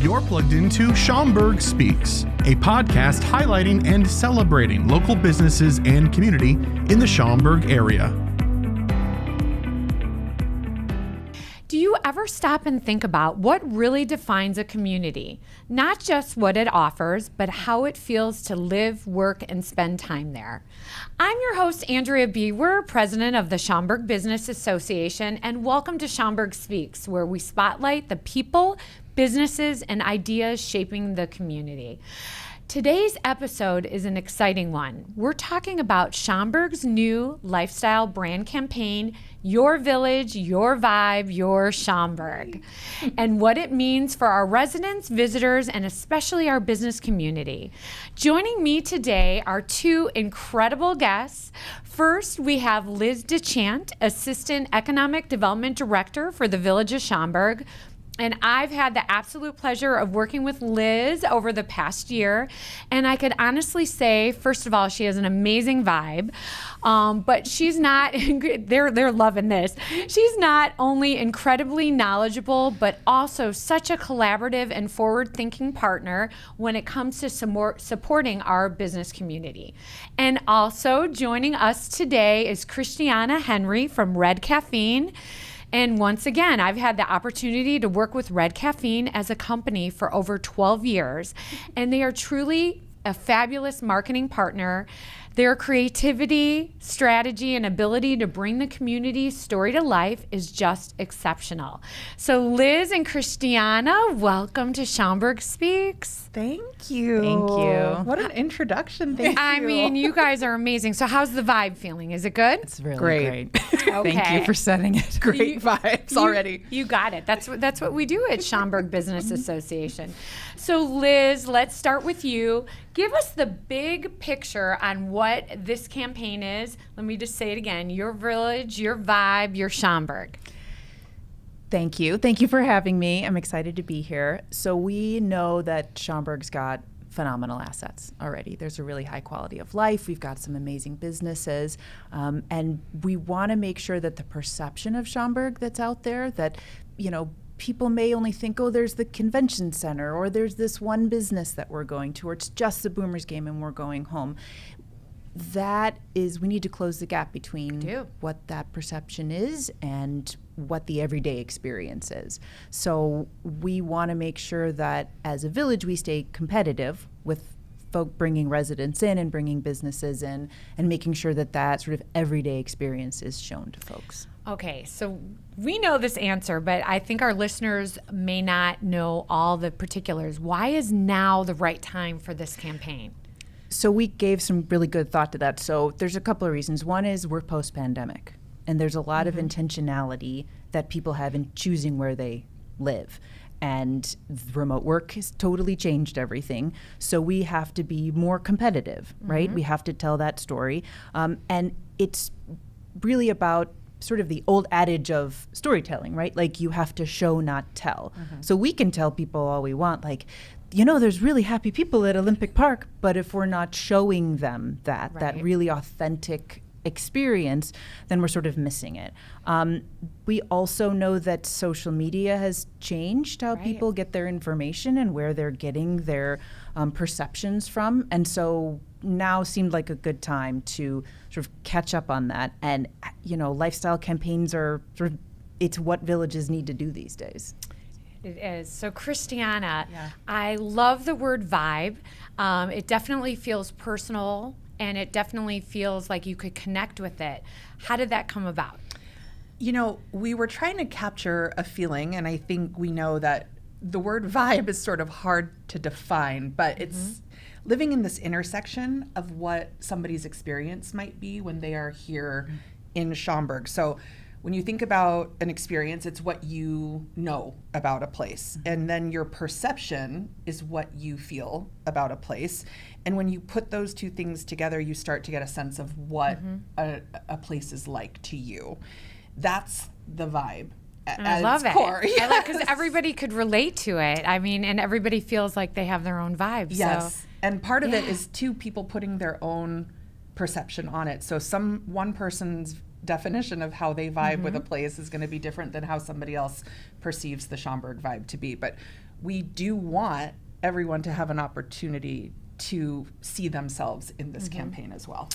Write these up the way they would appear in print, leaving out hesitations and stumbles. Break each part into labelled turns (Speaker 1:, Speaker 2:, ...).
Speaker 1: You're plugged into Schaumburg Speaks, a podcast highlighting and celebrating local businesses and community in the Schaumburg area.
Speaker 2: Do you ever stop and think about what really defines a community? Not just what it offers, but how it feels to live, work, and spend time there. I'm your host, Andrea Biwer, president of the Schaumburg Business Association, and welcome to Schaumburg Speaks, where we spotlight the people, businesses, and ideas shaping the community. Today's episode is an exciting one. We're talking about Schaumburg's new lifestyle brand campaign, Your Village, Your Vibe, Your Schaumburg, and what it means for our residents, visitors, and especially our business community. Joining me today are two incredible guests. First, we have Liz Dechant, Assistant Economic Development Director for the Village of Schaumburg. And I've had the absolute pleasure of working with Liz over the past year. And I could honestly say, first of all, she has an amazing vibe. But she's not, they're loving this. She's not only incredibly knowledgeable, but also such a collaborative and forward-thinking partner when it comes to supporting our business community. And also joining us today is Christiana Henry from Red Caffeine. And once again, I've had the opportunity to work with Red Caffeine as a company for over 12 years, and they are truly a fabulous marketing partner. Their creativity, strategy, and ability to bring the community's story to life is just exceptional. So Liz and Christiana, welcome to Schaumburg Speaks.
Speaker 3: Thank you.
Speaker 4: Thank you.
Speaker 3: What an introduction. Thank you.
Speaker 2: I mean, you guys are amazing. So how's the vibe feeling? Is it good?
Speaker 4: It's really
Speaker 3: Great.
Speaker 4: great.
Speaker 2: Okay.
Speaker 4: Thank you for setting it.
Speaker 3: Great vibes already.
Speaker 2: You got it. That's what we do at Schaumburg Business Association. So Liz, let's start with you. Give us the big picture on what this campaign is. Let me just say it again. Your village, your vibe, your Schaumburg.
Speaker 4: Thank you. Thank you for having me. I'm excited to be here. So we know that Schaumburg's got phenomenal assets already. There's a really high quality of life. We've got some amazing businesses. And we want to make sure that the perception of Schaumburg that's out there, that, you know, people may only think, oh, there's the convention center, or there's this one business that we're going to, or it's just the Boomers game and we're going home. That is, we need to close the gap between what that perception is and what the everyday experience is. So we want to make sure that as a village we stay competitive with folk bringing residents in and bringing businesses in and making sure that that sort of everyday experience is shown to folks.
Speaker 2: Okay, so we know this answer, but I think our listeners may not know all the particulars. Why is now the right time for this campaign?
Speaker 4: So we gave some really good thought to that. So there's a couple of reasons. One is we're post-pandemic, and there's a lot of intentionality that people have in choosing where they live. And remote work has totally changed everything. So we have to be more competitive, right? We have to tell that story. And it's really about sort of the old adage of storytelling, right? Like you have to show, not tell. So we can tell people all we want, like, you know, there's really happy people at Olympic Park, but if we're not showing them that really authentic experience, then we're sort of missing it. We also know that social media has changed how people get their information and where they're getting their perceptions from. And so now seemed like a good time to sort of catch up on that. And, you know, lifestyle campaigns are sort of, it's what villages need to do these days.
Speaker 2: It is. So Christiana, I love the word vibe. It definitely feels personal, and it definitely feels like you could connect with it. How did that come about?
Speaker 3: You know, we were trying to capture a feeling, and I think we know that the word vibe is sort of hard to define, but it's living in this intersection of what somebody's experience might be when they are here in Schaumburg. So when you think about an experience, it's what you know about a place. And then your perception is what you feel about a place. And when you put those two things together, you start to get a sense of what a place is like to you. That's the vibe.
Speaker 2: I love it.
Speaker 3: Core. Yes.
Speaker 2: I love because everybody could relate to it. I mean, and everybody feels like they have their own vibe.
Speaker 3: Yes.
Speaker 2: So.
Speaker 3: And part of it is two people putting their own perception on it. So one person's definition of how they vibe with a place is going to be different than how somebody else perceives the Schaumburg vibe to be. But we do want everyone to have an opportunity to see themselves in this campaign as well.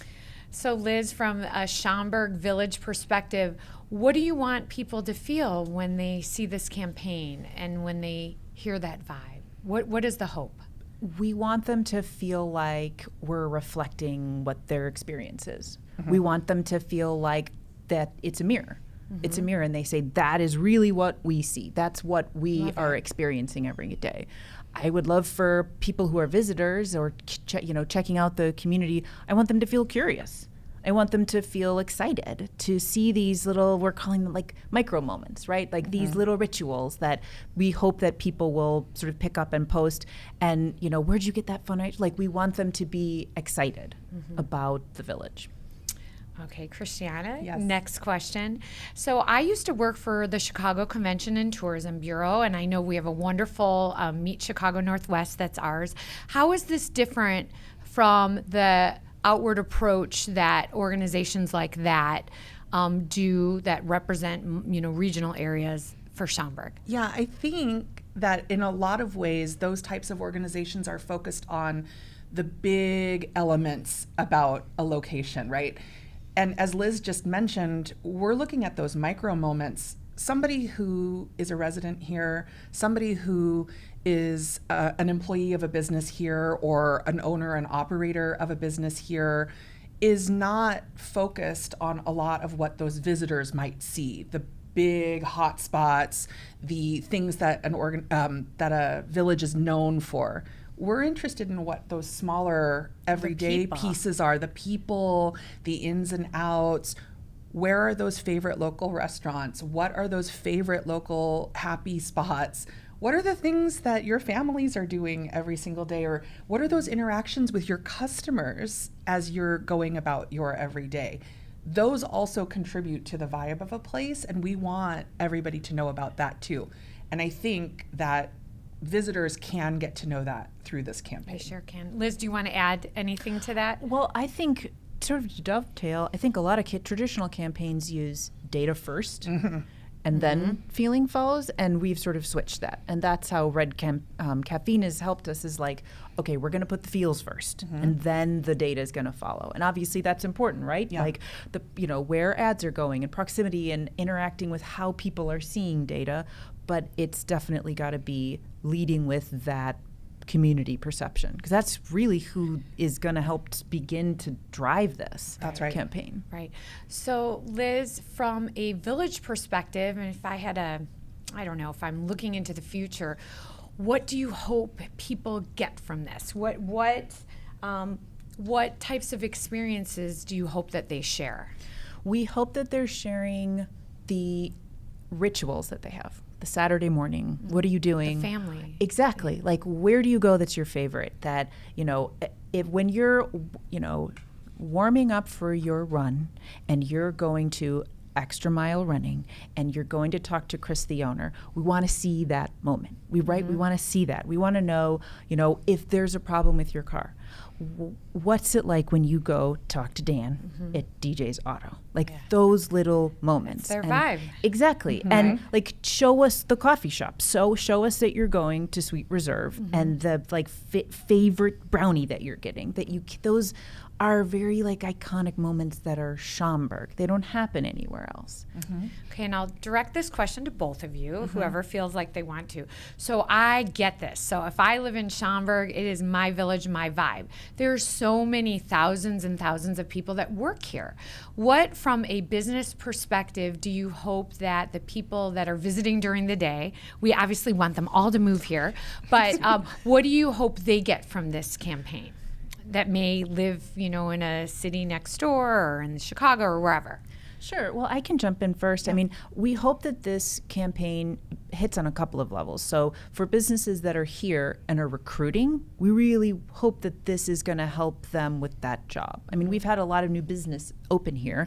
Speaker 2: So Liz, from a Schaumburg Village perspective, what do you want people to feel when they see this campaign and when they hear that vibe? What is the hope?
Speaker 4: We want them to feel like we're reflecting what their experience is. We want them to feel like that it's a mirror. It's a mirror, and they say, that is really what we see. That's what we are experiencing every day. I would love for people who are visitors or checking out the community, I want them to feel curious. I want them to feel excited to see these little, we're calling them like micro moments, right? Like these little rituals that we hope that people will sort of pick up and post. And, where'd you get that fun? Like, we want them to be excited about the village.
Speaker 2: Okay, Christiana,
Speaker 3: Yes.
Speaker 2: Next question. So I used to work for the Chicago Convention and Tourism Bureau, and I know we have a wonderful Meet Chicago Northwest that's ours. How is this different from the outward approach that organizations like that do that represent, regional areas for Schaumburg?
Speaker 3: Yeah, I think that in a lot of ways, those types of organizations are focused on the big elements about a location, right? And as Liz just mentioned, we're looking at those micro moments. Somebody who is a resident here, somebody who is an employee of a business here or an owner and operator of a business here is not focused on a lot of what those visitors might see, the big hot spots, the things that that a village is known for. We're interested in what those smaller everyday pieces are, the people, the ins and outs. Where are those favorite local restaurants? What are those favorite local happy spots? What are the things that your families are doing every single day? Or what are those interactions with your customers as you're going about your everyday? Those also contribute to the vibe of a place, and we want everybody to know about that too. And I think that visitors can get to know that through this campaign.
Speaker 2: I sure can. Liz, do you want to add anything to that?
Speaker 4: Well, I think, sort of to dovetail, I think a lot of traditional campaigns use data first and then feeling follows, and we've sort of switched that. And that's how Caffeine has helped us, is like, okay, we're going to put the feels first, and then the data is going to follow. And obviously that's important, right?
Speaker 3: Yeah.
Speaker 4: Like where ads are going and proximity and interacting with how people are seeing data, but it's definitely got to be leading with that community perception, because that's really who is going to help begin to drive this campaign.
Speaker 2: Right. So Liz, from a village perspective, and if I had if I'm looking into the future, what do you hope people get from this? What types of experiences do you hope that they share?
Speaker 4: We hope that they're sharing the rituals that they have. The Saturday morning, what are you doing?
Speaker 2: The family.
Speaker 4: Exactly. Like, where do you go that's your favorite? That, if when you're, warming up for your run and you're going to extra mile running and you're going to talk to Chris, the owner, we want to see that moment. We want to see that. We want to know, if there's a problem with your car. What's it like when you go talk to Dan at DJ's Auto? Like those little moments.
Speaker 2: That's their vibe.
Speaker 4: Exactly. And like, show us the coffee shop. So show us that you're going to Sweet Reserve and the favorite brownie that you're getting. Those are very iconic moments that are Schaumburg. They don't happen anywhere else.
Speaker 2: Okay, and I'll direct this question to both of you, whoever feels like they want to. So I get this. So if I live in Schaumburg, it is my village, my vibe. There are so many thousands and thousands of people that work here. What, from a business perspective, do you hope that the people that are visiting during the day, we obviously want them all to move here, but what do you hope they get from this campaign that may live, in a city next door or in Chicago or wherever?
Speaker 4: Sure. Well, I can jump in first. I mean, we hope that this campaign hits on a couple of levels. So for businesses that are here and are recruiting, we really hope that this is going to help them with that job. I mean, we've had a lot of new business open here.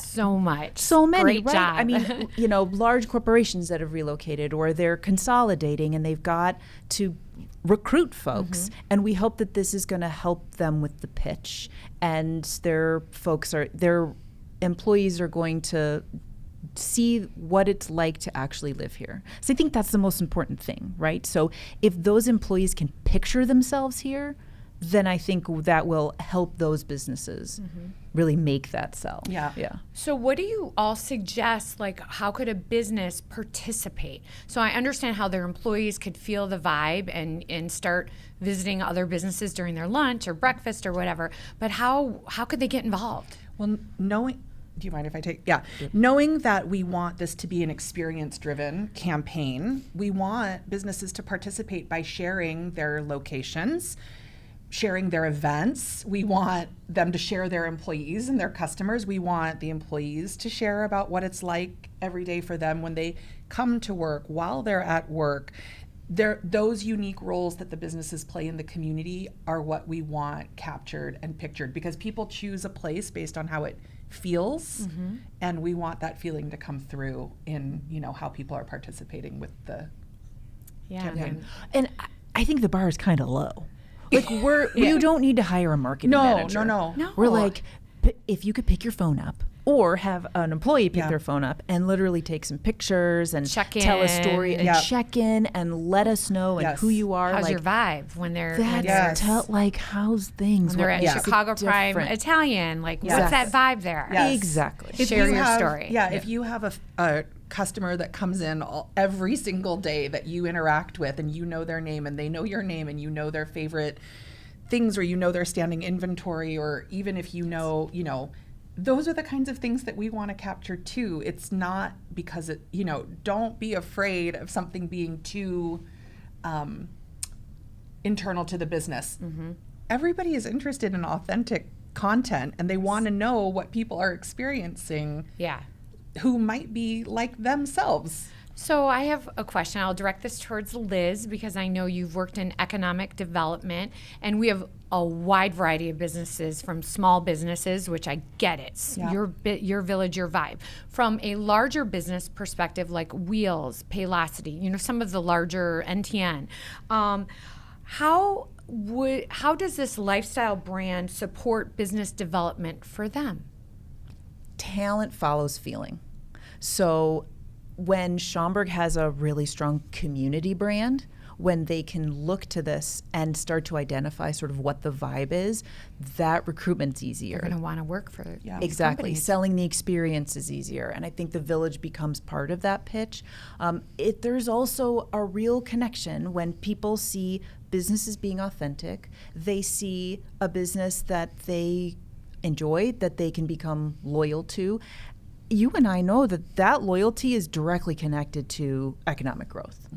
Speaker 2: So much.
Speaker 4: So many,
Speaker 2: Great
Speaker 4: right?
Speaker 2: job.
Speaker 4: I mean, large corporations that have relocated, or they're consolidating and they've got to recruit folks, and we hope that this is going to help them with the pitch, and their employees are going to see what it's like to actually live here. So I think that's the most important thing, right? So if those employees can picture themselves here, then I think that will help those businesses really make that sell.
Speaker 3: Yeah.
Speaker 2: So what do you all suggest, like how could a business participate? So I understand how their employees could feel the vibe and start visiting other businesses during their lunch or breakfast or whatever, but how could they get involved?
Speaker 3: Well, do you mind if I take? Yeah. Knowing that we want this to be an experience-driven campaign, we want businesses to participate by sharing their locations, sharing their events. We want them to share their employees and their customers. We want the employees to share about what it's like every day for them when they come to work, while they're at work. Those unique roles that the businesses play in the community are what we want captured and pictured, because people choose a place based on how it feels, and we want that feeling to come through in how people are participating with the campaign.
Speaker 4: And I think the bar is kind of low. Like you don't need to hire a marketing manager.
Speaker 3: No.
Speaker 4: We're like, if you could pick your phone up or have an employee pick their phone up and literally take some pictures and tell a story and check in and let us know and who you are.
Speaker 2: How's your vibe when they're
Speaker 4: how's things?
Speaker 2: When they're at Chicago Prime Italian, like what's that vibe there?
Speaker 4: Yes. Exactly.
Speaker 2: Share your story.
Speaker 3: If you have a customer that comes in every single day that you interact with, and you know their name and they know your name and you know their favorite things, or their standing inventory, or even if you know those are the kinds of things that we want to capture too. It's not because don't be afraid of something being too internal to the business. Everybody is interested in authentic content, and they want to know what people are experiencing who might be like themselves.
Speaker 2: So I have a question. I'll direct this towards Liz, because I know you've worked in economic development, and we have a wide variety of businesses, from small businesses, which I get it, your village, your vibe, from a larger business perspective like Wheels, Paylocity, some of the larger NTN. How does this lifestyle brand support business development for them?
Speaker 4: Talent follows feeling. So when Schaumburg has a really strong community brand, when they can look to this and start to identify sort of what the vibe is, that recruitment's easier.
Speaker 2: They're going to want to work for
Speaker 4: exactly.
Speaker 2: companies.
Speaker 4: Selling the experience is easier, and I think the village becomes part of that pitch. There's also a real connection when people see businesses being authentic. They see a business that they enjoy, that they can become loyal to. You and I know that loyalty is directly connected to economic growth.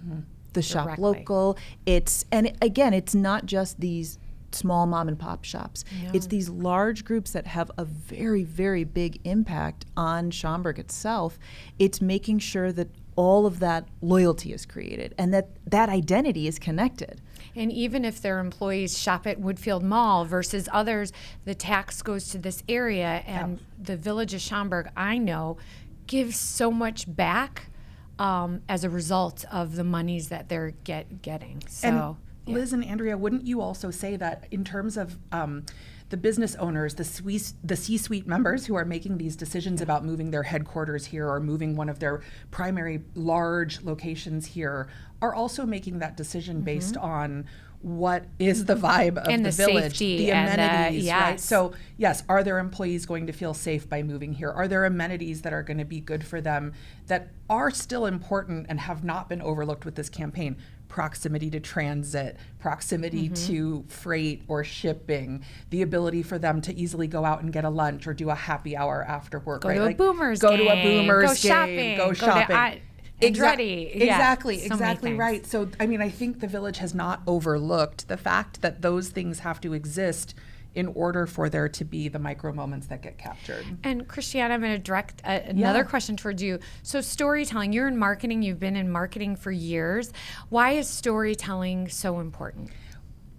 Speaker 4: The shop local, it's not just these small mom and pop shops. No. It's these large groups that have a very, very big impact on Schaumburg itself. It's making sure that all of that loyalty is created and that identity is connected.
Speaker 2: And even if their employees shop at Woodfield Mall versus others, the tax goes to this area, and the Village of Schaumburg, I know, gives so much back as a result of the monies that they're getting. So,
Speaker 3: and Liz and Andrea, wouldn't you also say that in terms of the business owners, the C-suite members who are making these decisions about moving their headquarters here or moving one of their primary large locations here, are also making that decision based on what is the vibe of
Speaker 2: and
Speaker 3: the village, the amenities, right?
Speaker 2: Yes.
Speaker 3: So yes, are their employees going to feel safe by moving here? Are there amenities that are going to be good for them that are still important and have not been overlooked with this campaign? Proximity to transit, proximity to freight or shipping, the ability for them to easily go out and get a lunch or do a happy hour after work.
Speaker 2: Go
Speaker 3: right?
Speaker 2: to a Boomers
Speaker 3: go
Speaker 2: game.
Speaker 3: To a Boomers
Speaker 2: go
Speaker 3: game. Go shopping.
Speaker 2: Exactly
Speaker 3: right. So, I mean, I think the village has not overlooked the fact that those things have to exist in order for there to be the micro moments that get captured.
Speaker 2: And Christiana, I'm going to direct another question towards you. So storytelling, you're in marketing, you've been in marketing for years. Why is storytelling so important?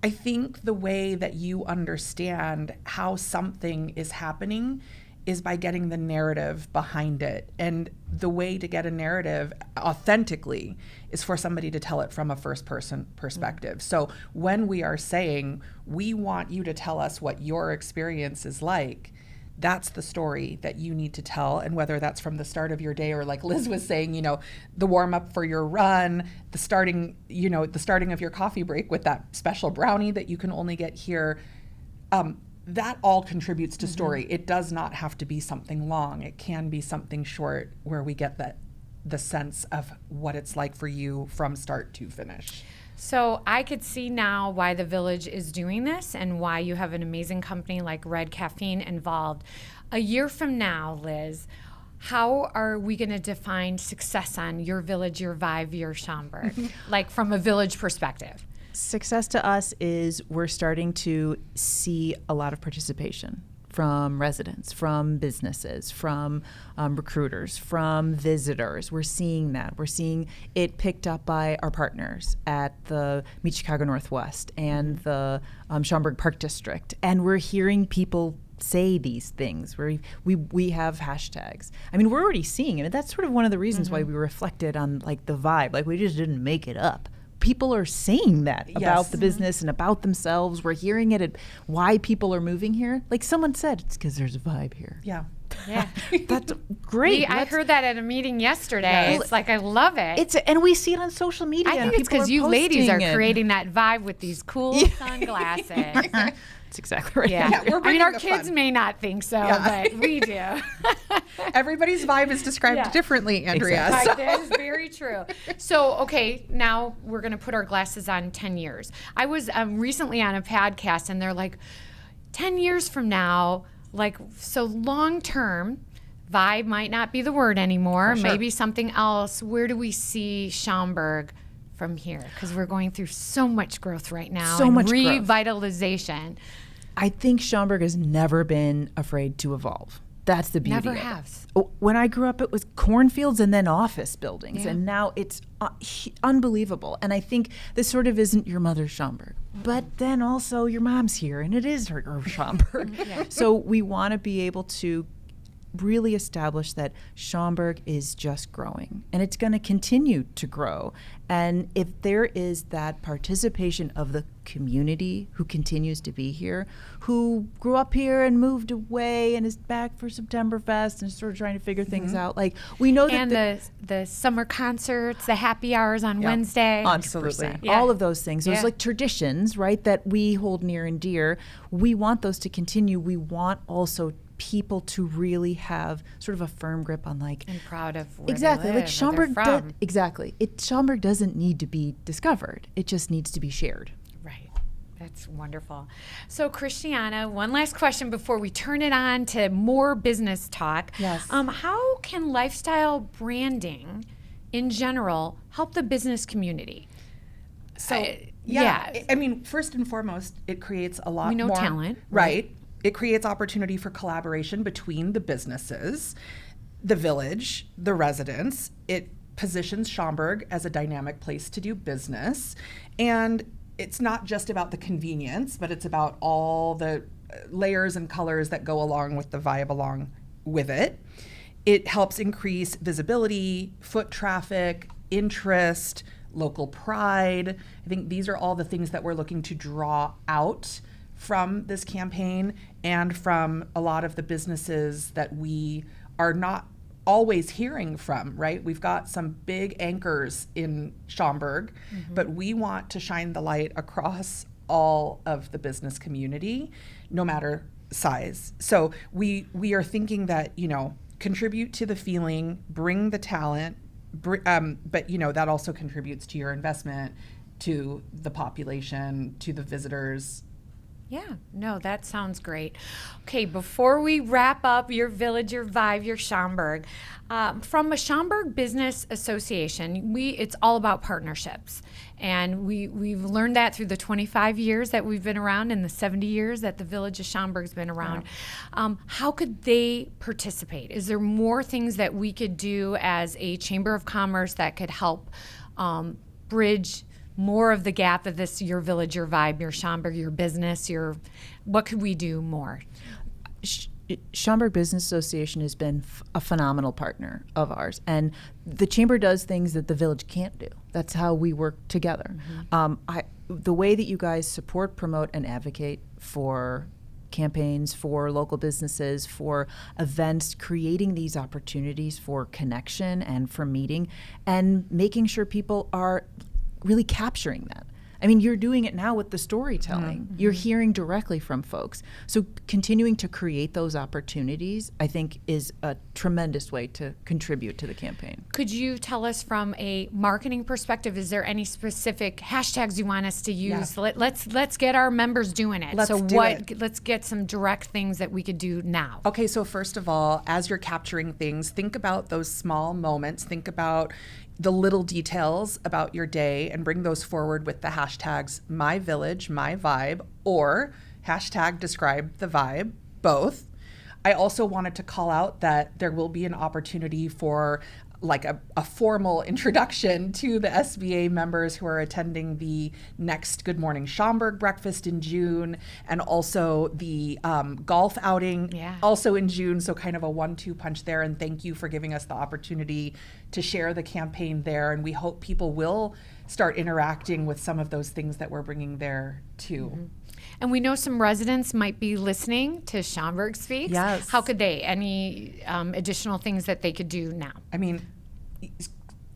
Speaker 3: I think the way that you understand how something is happening is by getting the narrative behind it. And the way to get a narrative authentically is for somebody to tell it from a first person perspective. So when we are saying, we want you to tell us what your experience is like, that's the story that you need to tell. And whether that's from the start of your day, or like Liz was saying, the warm up for your run, the starting of your coffee break with that special brownie that you can only get here, that all contributes to story. It does not have to be something long. It can be something short where we get the sense of what it's like for you from start to finish.
Speaker 2: So I could see now why the Village is doing this and why you have an amazing company like Red Caffeine involved. A year from now, Liz, how are we going to define success on your Village, your Vibe, your Schaumburg, like from a Village perspective?
Speaker 4: Success to us is we're starting to see a lot of participation from residents, from businesses, from recruiters, from visitors. We're seeing that. We're seeing it picked up by our partners at the Meet Chicago Northwest and the Schaumburg Park District. And we're hearing people say these things. We have hashtags. I mean, we're already seeing it. That's sort of one of the reasons why we reflected on like the vibe. Like we just didn't make it up. People are saying that about the business and about themselves. We're hearing it at why people are moving here. Like someone said, it's because there's a vibe here.
Speaker 3: Yeah.
Speaker 4: That's great.
Speaker 2: I heard that at a meeting yesterday. It's like, I love it.
Speaker 4: And we see it on social media.
Speaker 2: I think it's because you ladies are creating that vibe with these cool sunglasses.
Speaker 4: That's exactly right.
Speaker 2: Yeah.
Speaker 3: We're bringing
Speaker 2: our
Speaker 3: the
Speaker 2: kids
Speaker 3: fun.
Speaker 2: may not think so, but we do.
Speaker 3: Everybody's vibe is described differently, Andrea.
Speaker 4: Exactly.
Speaker 3: So.
Speaker 2: That is very true. So, okay, now we're going to put our glasses on 10 years. I was recently on a podcast, and they're like, 10 years from now, like, so long term, vibe might not be the word anymore,
Speaker 3: Sure.
Speaker 2: maybe something else. Where do we see Schaumburg from here? Because we're going through so much growth right now.
Speaker 4: So much growth.
Speaker 2: Revitalization.
Speaker 4: I think Schaumburg has never been afraid to evolve. That's the beauty
Speaker 2: Never
Speaker 4: of it.
Speaker 2: has.
Speaker 4: When I grew up, it was cornfields and then office buildings, and now it's unbelievable. And I think this sort of isn't your mother's Schaumburg, but then also your mom's here, and it is her Schaumburg. So we want to be able to really establish that Schaumburg is just growing, and it's going to continue to grow. And if there is that participation of the community who continues to be here, who grew up here and moved away and is back for Septemberfest and is sort of trying to figure things out, like we know that
Speaker 2: And the summer concerts, the happy hours on Wednesday.
Speaker 3: Absolutely.
Speaker 2: Yeah.
Speaker 4: all of those things, those like traditions, right, that we hold near and dear, we want those to continue. We want also people to really have sort of a firm grip on like
Speaker 2: And proud of where
Speaker 4: exactly
Speaker 2: they live,
Speaker 4: like Schaumburg
Speaker 2: where they're from.
Speaker 4: exactly Schaumburg doesn't need to be discovered, it just needs to be shared.
Speaker 2: Right. That's wonderful. So, Christiana, one last question before we turn it on to more business talk.
Speaker 3: Yes.
Speaker 2: How can lifestyle branding in general help the business community?
Speaker 3: So,
Speaker 2: yeah.
Speaker 3: I mean, first and foremost, it creates a lot
Speaker 2: We know
Speaker 3: more
Speaker 2: talent,
Speaker 3: right? It creates opportunity for collaboration between the businesses, the village, the residents. It positions Schaumburg as a dynamic place to do business. And it's not just about the convenience, but it's about all the layers and colors that go along with the vibe along with it. It helps increase visibility, foot traffic, interest, local pride. I think these are all the things that we're looking to draw out from this campaign and from a lot of the businesses that we are not always hearing from, right? We've got some big anchors in Schaumburg, but we want to shine the light across all of the business community, no matter size. So we are thinking that, contribute to the feeling, bring the talent, but that also contributes to your investment, to the population, to the visitors.
Speaker 2: Yeah, no, that sounds great. Okay, before we wrap up your village, your vibe, your Schaumburg, from a Schaumburg Business Association, it's all about partnerships. And we've learned that through the 25 years that we've been around and the 70 years that the village of Schaumburg's been around. Yeah. How could they participate? Is there more things that we could do as a Chamber of Commerce that could help bridge more of the gap of this, your village, your vibe, your Schaumburg, your business, what could we do more?
Speaker 4: Schaumburg Business Association has been a phenomenal partner of ours, and the chamber does things that the village can't do. That's how we work together. The way that you guys support, promote, and advocate for campaigns for local businesses, for events, creating these opportunities for connection and for meeting, and making sure people are really capturing that. I mean, you're doing it now with the storytelling. Mm-hmm. You're hearing directly from folks. So continuing to create those opportunities, I think, is a tremendous way to contribute to the campaign.
Speaker 2: Could you tell us from a marketing perspective, is there any specific hashtags you want us to use? Yeah. Let's get our members doing it. Let's get some direct things that we could do now.
Speaker 3: Okay, so first of all, as you're capturing things, think about those small moments. Think about the little details about your day and bring those forward with the hashtags My Village, My Vibe, or hashtag Describe the Vibe, both. I also wanted to call out that there will be an opportunity for like a formal introduction to the SBA members who are attending the next Good Morning Schaumburg breakfast in June, and also the golf outing also in June. So kind of a 1-2 punch there. And thank you for giving us the opportunity to share the campaign there. And we hope people will start interacting with some of those things that we're bringing there too. Mm-hmm.
Speaker 2: And we know some residents might be listening to Schaumburg Speaks.
Speaker 3: Yes.
Speaker 2: How could they? Any additional things that they could do now?
Speaker 3: I mean,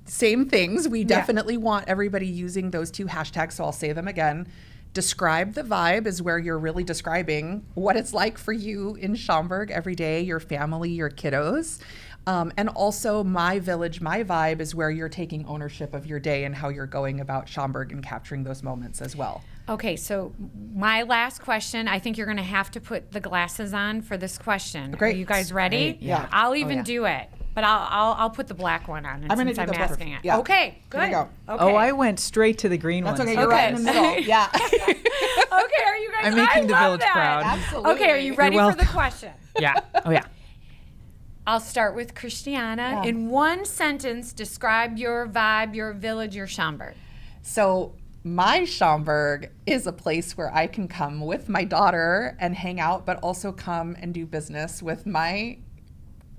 Speaker 3: same things. We definitely want everybody using those 2 hashtags, so I'll say them again. Describe the Vibe is where you're really describing what it's like for you in Schaumburg every day, your family, your kiddos. And also My Village, My Vibe is where you're taking ownership of your day and how you're going about Schaumburg and capturing those moments as well.
Speaker 2: Okay, so my last question, I think you're going to have to put the glasses on for this question.
Speaker 3: Great.
Speaker 2: Are you guys ready?
Speaker 3: Great. Yeah.
Speaker 2: I'll even do it, but I'll put the black one on.
Speaker 3: I'm
Speaker 2: since I'm asking it.
Speaker 3: Yeah.
Speaker 2: Okay, good.
Speaker 3: Here we go.
Speaker 2: Okay.
Speaker 4: Oh, I went straight to the green one.
Speaker 3: That's okay. You're right in the middle. Yeah.
Speaker 2: Okay, are you guys?
Speaker 4: I'm making the
Speaker 2: love
Speaker 4: village
Speaker 2: that.
Speaker 4: proud.
Speaker 3: Absolutely.
Speaker 2: Okay, are you ready for the question?
Speaker 4: Yeah. Oh, yeah.
Speaker 2: I'll start with Christiana. Yeah. In one sentence, describe your vibe, your village, your Schaumburg.
Speaker 3: So my Schaumburg is a place where I can come with my daughter and hang out, but also come and do business with my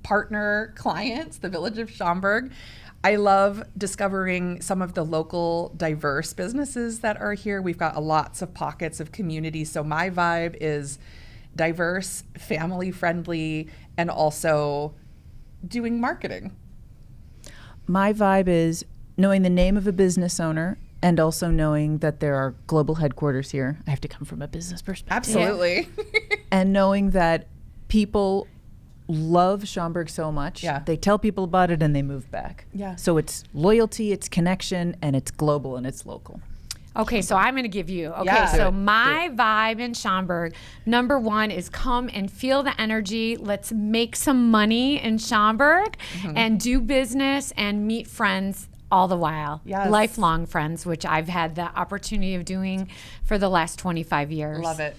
Speaker 3: partner clients, the Village of Schaumburg. I love discovering some of the local diverse businesses that are here. We've got lots of pockets of community. So my vibe is diverse, family friendly, and also doing marketing.
Speaker 4: My vibe is knowing the name of a business owner and also knowing that there are global headquarters here. I have to come from a business perspective.
Speaker 3: Absolutely.
Speaker 4: And knowing that people love Schaumburg so much.
Speaker 3: Yeah.
Speaker 4: They tell people about it and they move back.
Speaker 3: Yeah.
Speaker 4: So it's loyalty, it's connection, and it's global and it's local.
Speaker 2: Okay, so I'm going to give you. Okay, so my vibe in Schaumburg, number 1 is come and feel the energy. Let's make some money in Schaumburg and do business and meet friends all the while.
Speaker 3: Yes.
Speaker 2: Lifelong friends, which I've had the opportunity of doing for the last 25 years.
Speaker 3: Love it.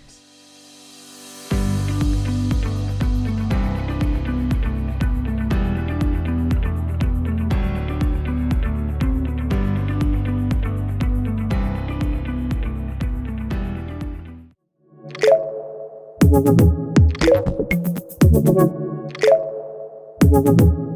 Speaker 5: Thank you.